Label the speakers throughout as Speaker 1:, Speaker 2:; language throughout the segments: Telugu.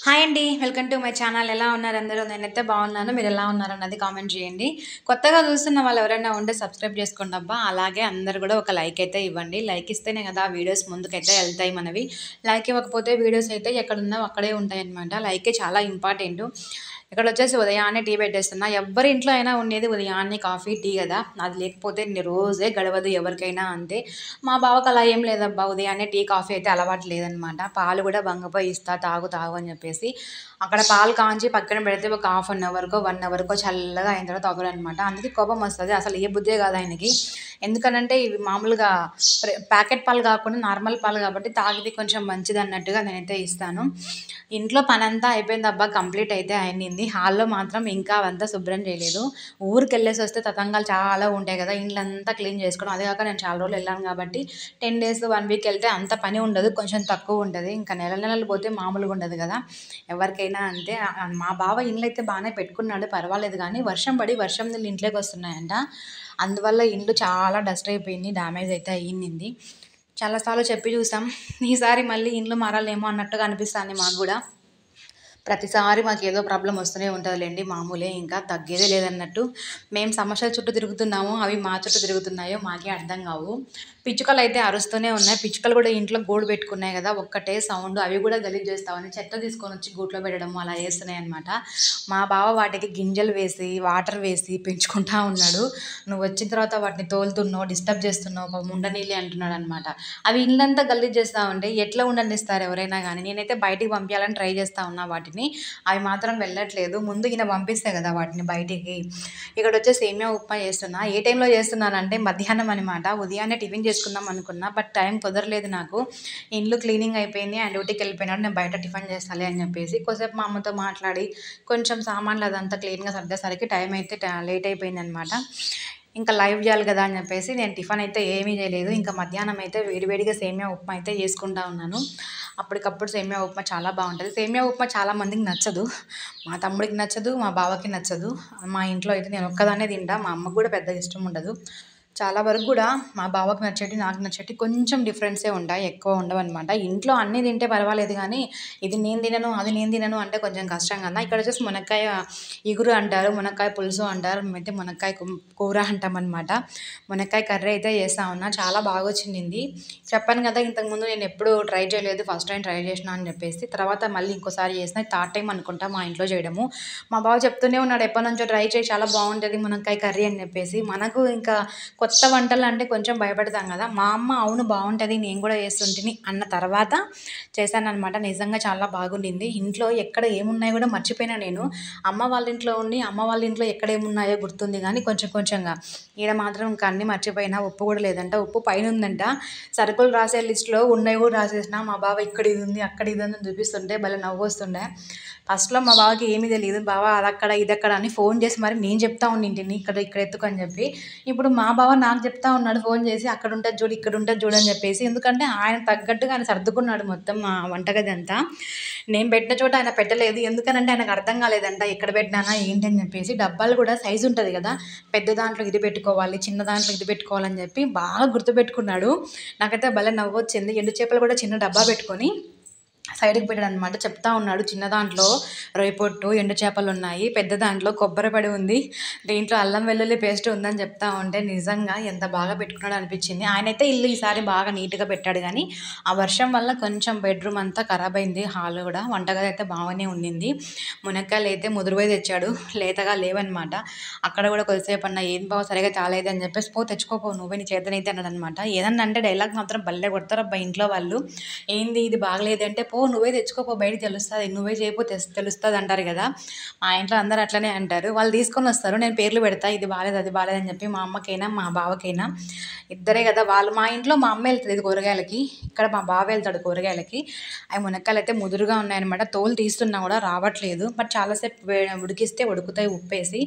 Speaker 1: హాయ్ అండి. Welcome to my channel. ఎలా ఉన్నారు అందరూ? నేనైతే బాగున్నాను. మీరు ఎలా ఉన్నారన్నది కామెంట్ చేయండి. కొత్తగా చూస్తున్న వాళ్ళు ఎవరైనా ఉంటే సబ్స్క్రైబ్ చేసుకోండి అబ్బా. అలాగే అందరూ కూడా ఒక లైక్ అయితే ఇవ్వండి. లైక్ ఇస్తేనే కదా వీడియోస్ ముందుకైతే వెళ్తాయి మనవి. లైక్ ఇవ్వకపోతే వీడియోస్ అయితే ఎక్కడున్నావో అక్కడే ఉంటాయన్నమాట. లైకే చాలా ఇంపార్టెంటు. ఇక్కడొచ్చేసి ఉదయాన్నే టీ పెట్టేస్తున్నా. ఎవ్వరి ఇంట్లో అయినా ఉండేది ఉదయాన్నే కాఫీ, టీ కదా! అది లేకపోతే రోజే గడవదు ఎవరికైనా అంతే. మా బావకి అలా ఏం లేదబ్బా. ఉదయాన్నే టీ, కాఫీ అయితే అలవాటు లేదనమాట. పాలు కూడా బంగపోయి ఇస్తా తాగు తాగు అని చెప్పేసి. అక్కడ పాలు కాంచి పక్కన పెడితే ఒక హాఫ్ అన్ అవర్‌కో, 1 అవర్‌కో చల్లగా అయిన తర్వాత తాగుతాడనమాట. అందుకే కోపం వస్తది. అసలు ఏ బుద్ధే కాదు ఆయనకి. ఎందుకనంటే ఇవి మామూలుగా ప్యాకెట్ పాలు కాకుండా నార్మల్ పాలు కాబట్టి తాగితే కొంచెం మంచిదన్నట్టుగా నేనైతే ఇస్తాను. ఇంట్లో పనంతా అయిపోయిందబ్బా. కంప్లీట్ అయితే అయింది. హాల్‌లో మాత్రం ఇంకా అవంతా శుభ్రం చేయలేదు. ఊరికెళ్ళేసి వస్తే తతంగాలు చాలా ఉంటాయి కదా! ఇల్లంతా క్లీన్ చేసుకోవడం. అదే కాక నేను చాలా రోజులు వెళ్ళాను కాబట్టి 10 డేస్, 1 వీక్ వెళ్తే అంత పని ఉండదు. కొంచెం తక్కువ ఉంటది. ఇంకా నెలలు పోతే మామూలుగా ఉండదు కదా! ఎవరికైనా అంతే. మా బావ ఇళ్ళైతే బానే పెట్టుకున్నాడు. పర్వాలేదు గానీ వర్షం పడి వర్షం నీళ్ళు ఇంట్లోకి వస్తున్నాయంట. అందువల్ల ఇల్లు చాలా డస్ట్ అయిపోయింది. డ్యామేజ్ అయితే అయ్యింది. చాలా సార్లు చెప్పి చూసాం. ఈసారి మళ్ళీ ఇల్లు మారాలేమో అన్నట్టుగా అనిపిస్తాంది మాకు గూడా. ప్రతిసారి మాకేదో ప్రాబ్లమ్ వస్తూనే ఉంటదిలెండి. మామూలే ఇంకా తగ్గేదే లేదన్నట్టు. మేము సమస్యల చుట్టూ తిరుగుతున్నాము. అవి మా చుట్టూ తిరుగుతున్నాయో మాకే అర్థం కావు. పిచ్చుకలైతే అరుస్తూనే ఉన్నాయి. పిచ్చుకలు కూడా ఇంట్లో గూడు పెట్టుకున్నాయి కదా! ఒక్కటే సౌండ్. అవి కూడా గలీజ్ చేస్తామని చెత్త తీసుకొనొచ్చి గూట్లో పెట్టడము అలా చేస్తున్నాయన్నమాట. మా బావ వాటికి గింజలు వేసి, వాటర్ వేసి పెంచుకుంటా ఉన్నాడు. నువ్వొచ్చిన తర్వాత వాటిని తోలుతున్నావు, డిస్టర్బ్ చేస్తున్నావు, పాపం ఉండనీలే అంటున్నాడనమాట. అవి ఇల్లంతా గలీజ్ చేస్తా ఉంటే ఎట్లా ఉండనిస్తారు ఎవరైనా గానీ. నేనైతే బయటికి పంపియాలని ట్రై చేస్తా ఉన్నా వాటిని. అవి మాత్రం వెళ్ళట్లేదు. ముందు ఈయన పంపిస్తే కదా వాటిని బయటికి. ఇక్కడొచ్చేసి సేమియా ఉప్మా చేస్తున్నా. ఏ టైంలో చేస్తున్నానంటే మధ్యాహ్నం అనమాట. ఉదయాన్నే టిఫిన్ చేసుకుందాం అనుకున్నా. బట్ టైం కుదరలేదు నాకు. ఇల్లు క్లీనింగ్ అయిపోయింది. ఆయన డ్యూటీకెళ్ళిపోయినాడు. నేను బయట టిఫిన్ చేస్తాలే అని చెప్పేసి కొద్దిసేపు మా అమ్మతో మాట్లాడి కొంచెం సామాన్లు అదంతా క్లీన్‌గా సర్దేసరికి టైం అయితే లేట్ అయిపోయిందనమాట. ఇంకా లైవ్ చేయాలి కదా అని చెప్పేసి నేను టిఫిన్ అయితే ఏమీ చేయలేదు. ఇంకా మధ్యాహ్నం అయితే వేడివేడిగా సేమియా ఉప్మా అయితే చేసుకుంటా ఉన్నాను. అప్పటికప్పుడు సేమియా ఉప్మా చాలా బావుంటది. సేమియా ఉప్మా చాలా మందికి నచ్చదు. మా తమ్ముడికి నచ్చదు, మా బావకి నచ్చదు. మా ఇంట్లో అయితే నేను ఒక్కదాన్నే తింటా. మా అమ్మకు కూడా పెద్దగా ఇష్టం ఉండదు. చాలా వరకు కూడా మా బావకి నచ్చేటివి, నాకు నచ్చేటివి కొంచెం డిఫరెన్సే ఉంటాయి. ఎక్కువ ఉండవనమాట. ఇంట్లో అన్నీ తింటే పర్వాలేదు గానీ, ఇది నేను తినను, అది నేను తినను అంటే కొంచెం కష్టం కదా! ఇక్కడ వచ్చేసి మునక్కాయ ఇగురు అంటారు, మునక్కాయ పులుసు అంటారు. మేమైతే మునక్కాయ కూర అంటామనమాట. మునక్కాయ కర్రీ అయితే చేస్తా ఉన్నా. చాలా బాగొచ్చింది. చెప్పాను కదా! ఇంతకుముందు నేనెప్పుడూ ట్రై చేయలేదు. ఫస్ట్ టైమ్ ట్రై చేసినా అని చెప్పేసి. తర్వాత మళ్ళీ ఇంకోసారి చేసినా. థర్డ్ టైమ్ అనుకుంటా మా ఇంట్లో చేయడము. మా బావ చెప్తూనే ఉన్నాడు ఎప్పటినుంచో ట్రై చేయి చాలా బావుంటది మునక్కాయ కర్రీ అని చెప్పేసి. మనకు ఇంకా కొత్త వంటలంటే కొంచెం భయపడతాం కదా! మా అమ్మ అవును బావుంటది. నేను కూడా చేస్తుంటిని అన్న తర్వాత చేశాననమాట. నిజంగా చాలా బాగుండింది. ఇంట్లో ఎక్కడ ఏమున్నాయో కూడా మర్చిపోయినా నేను. అమ్మ వాళ్ళ ఇంట్లో ఉండి, అమ్మ వాళ్ళ ఇంట్లో ఎక్కడేమున్నాయో గుర్తుంది గానీ కొంచెం కొంచెంగా. ఈడ మాత్రం ఇంక అన్నీ మర్చిపోయినా. ఉప్పు కూడా లేదంట. ఉప్పు పైనుందంట. సరుకులు రాసే లిస్ట్‌లో ఉన్నయి కూడా రాసేసిన. మా బావ ఇక్కడ ఇదుంది, అక్కడ ఇదుంది అని చూపిస్తుంటే భలే నవ్వొస్తుండే. ఫస్ట్‌లో మా బావకి ఏమీ తెలీదు. బావ అదక్కడ, ఇదక్కడ అని ఫోన్ చేసి మరి నేను చెప్తా ఉండింటిని. ఇక్కడ ఎత్తుకో అని చెప్పి. ఇప్పుడు మా బావ నాకు చెప్తా ఉన్నాడు ఫోన్ చేసి అక్కడుంటది చూడు, ఇక్కడుంటది చూడు అని చెప్పేసి. ఎందుకంటే ఆయనకు తగ్గట్టుగా ఆయన సర్దుకున్నాడు మొత్తం మా వంటగది అంతా. నేను పెట్టిన చోట ఆయన పెట్టలేదు. ఎందుకనంటే ఆయనకు అర్థం కాలేదంట ఎక్కడ పెట్టినానా ఏంటి అని చెప్పేసి. డబ్బాలు కూడా సైజు ఉంటది కదా! పెద్ద దాంట్లో ఇది పెట్టుకోవాలి, చిన్న దాంట్లో ఇది పెట్టుకోవాలని చెప్పి బాగా గుర్తుపెట్టుకున్నాడు. నాకైతే భలే నవ్వొచ్చింది. ఎండు చేపలు కూడా చిన్న డబ్బా పెట్టుకొని సైడ్‌కి పెట్టాడనమాట. చెప్తా ఉన్నాడు చిన్న దాంట్లో రొయ్యపొట్టు, ఎండు చేపలున్నాయి. పెద్ద దాంట్లో కొబ్బరి పొడి ఉంది. దీంట్లో అల్లం వెల్లుల్లి పేస్ట్ ఉందని చెప్తా ఉంటే నిజంగా ఎంత బాగా పెట్టుకున్నాడో అనిపించింది. ఆయనైతే ఇల్లు ఈసారి బాగా నీట్‌గా పెట్టాడు గానీ, ఆ వర్షం వల్ల కొంచెం బెడ్‌రూమ్ అంతా ఖరాబయింది. హాల్ కూడా. వంటగది అయితే బాగానే ఉండింది. మునక్కాయలైతే ముదురువే తెచ్చాడు. లేతగా లేవనమాట. అక్కడ కూడా కొద్దిసేపన్నా ఏం బావ సరిగ్గా తాలేదు అని చెప్పేసి పో తెచ్చుకోపో నువ్వే నీ చేతనైతే అన్నాడనమాట. ఏదన్నా అంటే డైలాగ్ మాత్రం భలే కొడతారబ్బా ఇంట్లో వాళ్ళు. ఏంది ఇది బాగలేదు అంటే పో నువ్వే తెచ్చుకోపో బయటికి తెలుస్తది. నువ్వే చేయపో తెలుస్తది అంటారు కదా! మా ఇంట్లో అందరూ అట్లనే అంటారు. వాళ్ళు తీసుకొనొస్తారు. నేను పేర్లు పెడతా. ఇది బాలేదు, అది బాలేదు అని చెప్పి మా అమ్మకైనా, మా బావకైనా. ఇద్దరే కదా! వాళ్ళు మా ఇంట్లో మా అమ్మ ఎళ్తది కూరగాయలకి. ఇక్కడ మా బావ ఎళ్తాడు కూరగాయలకి. అవి మునక్కాయలైతే ముదురుగా ఉన్నాయన్నమాట. తోలు తీస్తున్నా కూడా రావట్లేదు. బట్ చాలా సేపు ఉడికిస్తే ఉడుకుతాయి ఉప్పేసి.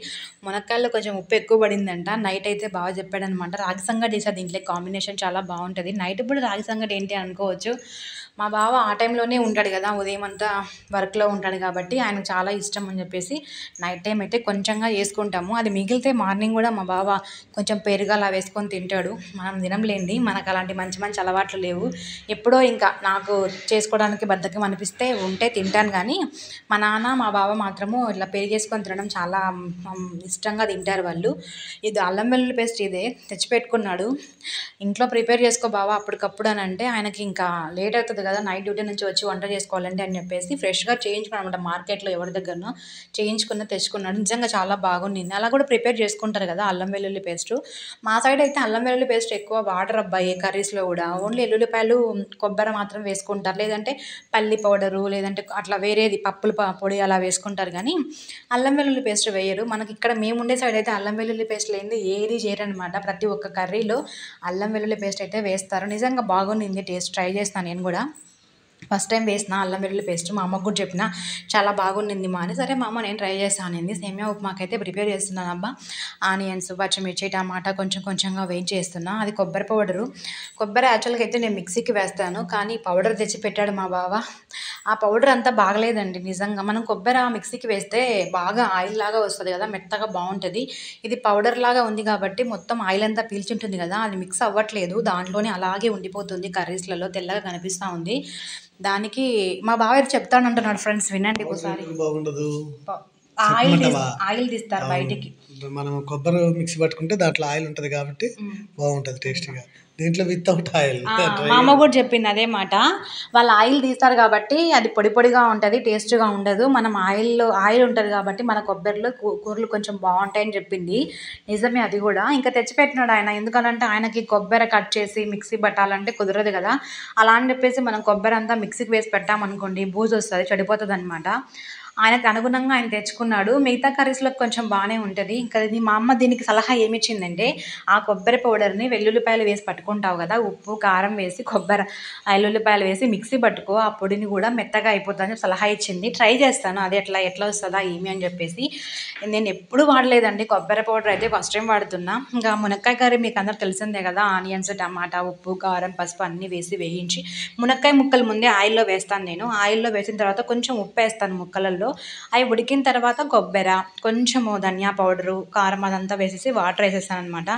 Speaker 1: మునక్కాయల్లో కొంచెం ఉప్పు ఎక్కువ పడిందంట. నైట్ అయితే బావ చెప్పాడనమాట. రాగి సంగటి చేశా దీంట్లోకి కాంబినేషన్ చాలా బావుంటది. నైట్ పూట రాగి సంగటి ఏంటి అనుకోవచ్చు. మా బావ ఆ టైంలోనే ఉంటాడు కదా, ఉదయం అంతా వర్క్లో ఉంటాడు కాబట్టి ఆయనకు చాలా ఇష్టం అని చెప్పేసి నైట్ టైం అయితే కొంచెంగా చేసుకుంటాము. అది మిగిలితే మార్నింగ్ కూడా మా బావ కొంచెం పెరుగు అలా వేసుకొని తింటాడు. మనం తినంలేండి, మనకు అలాంటి మంచి మంచి అలవాట్లు లేవు. ఎప్పుడో ఇంకా నాకు చేసుకోవడానికి బద్ధకం అనిపిస్తే ఉంటే తింటాను, కానీ మా నాన్న మా బావ మాత్రము ఇట్లా పెరిగేసుకొని తినడం చాలా ఇష్టంగా తింటారు వాళ్ళు. ఇది అల్లం వెల్లుల్లి పేస్ట్ ఇదే తెచ్చిపెట్టుకున్నాడు. ఇంట్లో ప్రిపేర్ చేసుకో బావా అప్పటికప్పుడు అని అంటే, ఆయనకి ఇంకా లేట్ అవుతుంది కదా, నైట్ డ్యూటీ నుంచి వచ్చి వంట చేసుకోవాలండి అని చెప్పేసి ఫ్రెష్గా చేయించుకున్నాను అనమాట. మార్కెట్లో ఎవరి దగ్గరనో చేయించుకున్న తెచ్చుకున్నాడు. నిజంగా చాలా బాగుండింది. అలా కూడా ప్రిపేర్ చేసుకుంటారు కదా అల్లం వెల్లుల్లి పేస్ట్. మా సైడ్ అయితే అల్లం వెల్లుల్లి పేస్ట్ ఎక్కువ వాటర్ అబ్బాయి కర్రీస్లో కూడా ఓన్లీ ఎల్లుల్లిపాయలు కొబ్బరి మాత్రం వేసుకుంటారు, లేదంటే పల్లి పౌడరు, లేదంటే అట్లా వేరేది పప్పుల పొడి అలా వేసుకుంటారు, కానీ అల్లం వెల్లుల్లి పేస్ట్ వేయరు. మనకి ఇక్కడ మేము ఉండే సైడ్ అయితే అల్లం వెల్లుల్లి పేస్ట్ లేనిది ఏది చేయరనమాట. ప్రతి ఒక్క కర్రీలో అల్లం వెల్లుల్లి పేస్ట్ అయితే వేస్తారు. నిజంగా బాగుండింది టేస్ట్. ట్రై చేస్తాను నేను కూడా. ఫస్ట్ టైం వేసిన అల్లం వెల్లుల్లి పేస్ట్ మా అమ్మకు కూడా చెప్పిన, చాలా బాగుండింది మా అని. సరే మా అమ్మ నేను ట్రై చేస్తాను అనింది. సేమియా ఉప్మాకైతే ప్రిపేర్ చేస్తున్నాను అబ్బా. ఆనియన్స్, పచ్చిమిర్చి, టమాటా కొంచెం కొంచెంగా వేయించి చేస్తున్నా. అది కొబ్బరి పౌడరు. కొబ్బరి యాక్చువల్గా అయితే నేను మిక్సీకి వేస్తాను, కానీ పౌడర్ తెచ్చి పెట్టాడు మా బావ. ఆ పౌడర్ అంతా బాగలేదండి నిజంగా. మనం కొబ్బరి మిక్సీకి వేస్తే బాగా ఆయిల్ లాగా వస్తుంది కదా, మెత్తగా బాగుంటుంది. ఇది పౌడర్ లాగా ఉంది కాబట్టి మొత్తం ఆయిల్ అంతా పీల్చుంటుంది కదా, అది మిక్స్ అవ్వట్లేదు, దాంట్లోనే అలాగే ఉండిపోతుంది. కర్రీస్లలో తెల్లగా కనిపిస్తూ ఉంది. దానికి మా బావ చెప్తానంటున్నాడు, ఫ్రెండ్స్ వినండి ఒకసారి.
Speaker 2: బాగుండదు,
Speaker 1: ఆయిల్ తీస్తారు బయటికి.
Speaker 2: మనం కొబ్బరి మిక్సీ పట్టుకుంటే దాంట్లో ఆయిల్ ఉంటుంది కాబట్టి బాగుంటుంది టేస్టీగా. దీంట్లో వితౌట్ ఆయిల్.
Speaker 1: మా అమ్మ కూడా చెప్పింది అదే మాట. వాళ్ళు ఆయిల్ తీస్తారు కాబట్టి అది పొడి పొడిగా ఉంటుంది, టేస్ట్గా ఉండదు. మనం ఆయిల్ ఉంటుంది కాబట్టి మన కొబ్బరిలో కూరలు కొంచెం బాగుంటాయని చెప్పింది. నిజమే అది కూడా. ఇంకా తెచ్చిపెట్టినాడు ఆయన. ఎందుకనంటే ఆయనకి కొబ్బరి కట్ చేసి మిక్సీ పట్టాలంటే కుదరదు కదా. అలా అని చెప్పేసి మనం కొబ్బరి అంతా మిక్సీకి వేసి పెట్టామనుకోండి బూజు వస్తుంది, చెడిపోతుంది అనమాట. ఆయనకు అనుగుణంగా ఆయన తెచ్చుకున్నాడు. మిగతా కర్రీస్లో కొంచెం బాగానే ఉంటుంది. ఇంకా మా అమ్మ దీనికి సలహా ఏమిచ్చిందంటే, ఆ కొబ్బరి పౌడర్ని వెల్లుల్లిపాయలు వేసి పట్టుకుంటావు కదా, ఉప్పు కారం వేసి వెల్లుల్లిపాయలు వేసి మిక్సీ పట్టుకో, ఆ పొడిని కూడా మెత్తగా అయిపోతుందని సలహా ఇచ్చింది. ట్రై చేస్తాను అది ఎట్లా వస్తుందా ఏమి అని చెప్పేసి. నేను ఎప్పుడు వాడలేదండి కొబ్బరి పౌడర్, అయితే ఫస్ట్ టైం వాడుతున్నా. ఇంకా మునక్కాయ కర్రీ మీకు అందరూ తెలిసిందే కదా, ఆనియన్స్, టమాటా, ఉప్పు, కారం, పసుపు అన్నీ వేయించి మునక్కాయ ముక్కలు ముందే ఆయిల్లో వేస్తాను నేను. ఆయిల్లో వేసిన తర్వాత కొంచెం ఉప్పు వేస్తాను ముక్కలలో. అవి ఉడికిన తర్వాత కొబ్బరి, కొంచెము ధనియా పౌడరు, కారం అదంతా వేసేసి వాటర్ వేసేస్తాను అనమాట.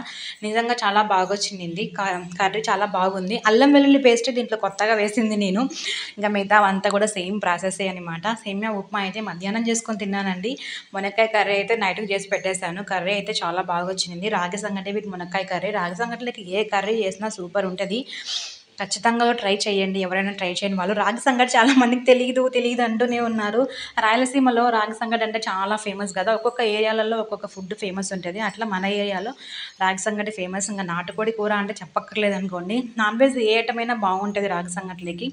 Speaker 1: నిజంగా చాలా బాగా వచ్చింది కర్రీ, చాలా బాగుంది. అల్లం వెల్లుల్లి పేస్ట్ దీంట్లో కొత్తగా వేసింది నేను. ఇంకా మిగతా అంతా కూడా సేమ్ ప్రాసెసే అనమాట. సేమియా ఉప్మా అయితే మధ్యాహ్నం చేసుకొని తిన్నానండి. మునక్కాయ కర్రీ అయితే నైట్కి చేసి పెట్టేశాను. కర్రీ అయితే చాలా బాగా వచ్చింది. రాగి సంగటి విత్ మునక్కాయ కర్రీ. రాగి సంగటిలోకి ఏ కర్రీ చేసినా సూపర్ ఉంటుంది. ఖచ్చితంగా ట్రై చేయండి, ఎవరైనా ట్రై చేయని వాళ్ళు. రాగి సంగటి చాలా మందికి తెలియదు అంటూనే ఉన్నారు. రాయలసీమలో రాగి సంగటి అంటే చాలా ఫేమస్ కదా. ఒక్కొక్క ఏరియాలలో ఒక్కొక్క ఫుడ్ ఫేమస్ ఉంటుంది. అట్లా మన ఏరియాలో రాగి సంగటి ఫేమస్. ఇంకా నాటుకోడి కూర అంటే చెప్పక్కర్లేదు అనుకోండి. నాన్ వెజ్ ఏ ఐటమైనా బాగుంటుంది రాగి సంగటిలోకి.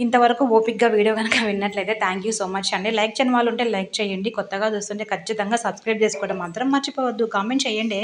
Speaker 1: ఇంతవరకు ఓపిక్గా వీడియో కనుక విన్నట్లయితే థ్యాంక్ యూ సో మచ్ అండి. లైక్ చేయని వాళ్ళు ఉంటే లైక్ చేయండి. కొత్తగా చూస్తుంటే ఖచ్చితంగా సబ్స్క్రైబ్ చేసుకోవడం మాత్రం మర్చిపోవద్దు. కామెంట్ చేయండి.